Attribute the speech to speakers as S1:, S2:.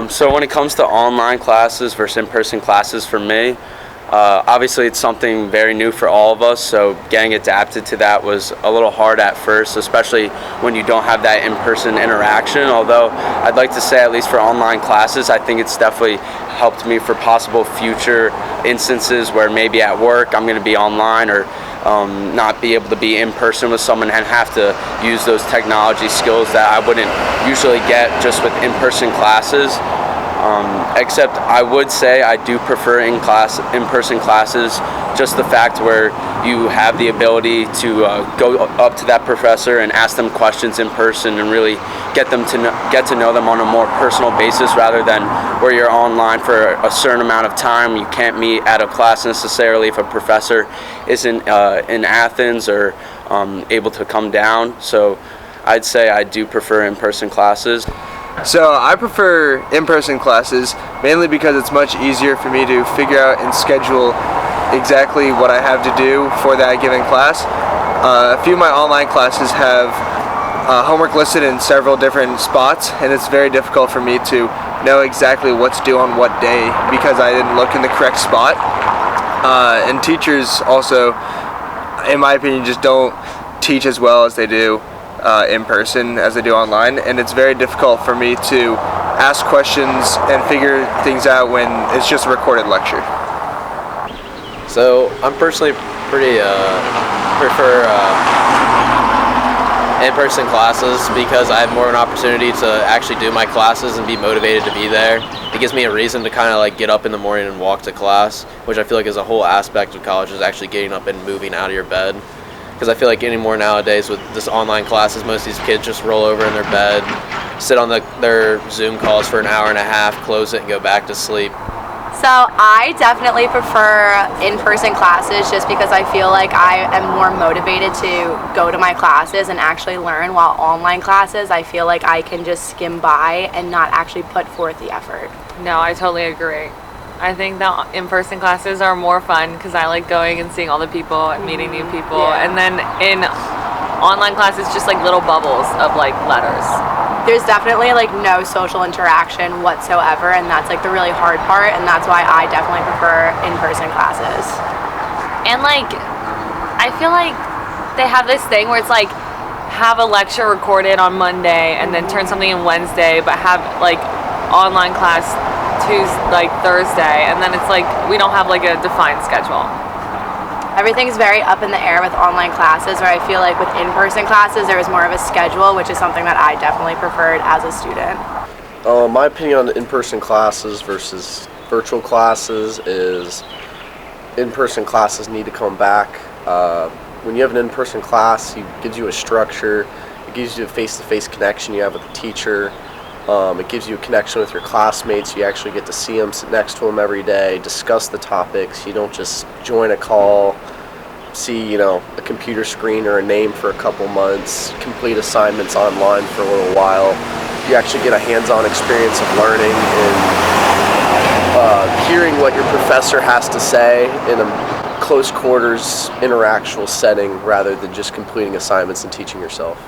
S1: So when it comes to online classes versus in-person classes for me, obviously it's something very new for all of us, so getting adapted to that was a little hard at first, especially when you don't have that in-person interaction. Although I'd like to say, at least for online classes, I think it's definitely helped me for possible future instances where maybe at work I'm going to be online, or not be able to be in person with someone and have to use those technology skills that I wouldn't usually get just with in-person classes. Except I would say I do prefer in-person classes, just the fact where you have the ability to go up to that professor and ask them questions in person and really get to know them on a more personal basis, rather than where you're online for a certain amount of time. You can't meet at a class necessarily if a professor isn't in Athens or able to come down. So I'd say I do prefer in-person classes.
S2: So I prefer in-person classes mainly because it's much easier for me to figure out and schedule exactly what I have to do for that given class. A few of my online classes have homework listed in several different spots, and it's very difficult for me to know exactly what's due on what day because I didn't look in the correct spot. And teachers also, in my opinion, just don't teach as well as they do in person as they do online, and it's very difficult for me to ask questions and figure things out when it's just a recorded lecture.
S3: So I'm personally pretty prefer in-person classes because I have more of an opportunity to actually do my classes and be motivated to be there. It gives me a reason to kind of like get up in the morning and walk to class, which I feel like is a whole aspect of college, is actually getting up and moving out of your bed. Because I feel like anymore nowadays with this online classes, most of these kids just roll over in their bed, sit on their Zoom calls for an hour and a half, close it, and go back to sleep.
S4: So I definitely prefer in-person classes just because I feel like I am more motivated to go to my classes and actually learn, while online classes I feel like I can just skim by and not actually put forth the effort.
S5: No, I totally agree. I think that in-person classes are more fun because I like going and seeing all the people and meeting new people.
S4: Yeah.
S5: And then in online classes, just like little bubbles of like letters.
S4: There's definitely like no social interaction whatsoever, and that's like the really hard part, and that's why I definitely prefer in-person classes.
S5: And like, I feel like they have this thing where it's like, have a lecture recorded on Monday and then turn something in Wednesday, but have like online class Tuesday, like Thursday, and then it's like we don't have like a defined schedule.
S4: Everything's very up in the air with online classes, where I feel like with in-person classes there was more of a schedule, which is something that I definitely preferred as a student.
S6: My opinion on in-person classes versus virtual classes is in-person classes need to come back. When you have an in-person class, it gives you a structure, it gives you a face-to-face connection you have with the teacher. It gives you a connection with your classmates. You actually get to see them, sit next to them every day, discuss the topics. You don't just join a call, see a computer screen or a name for a couple months, complete assignments online for a little while. You actually get a hands-on experience of learning and hearing what your professor has to say in a close quarters interactual setting rather than just completing assignments and teaching yourself.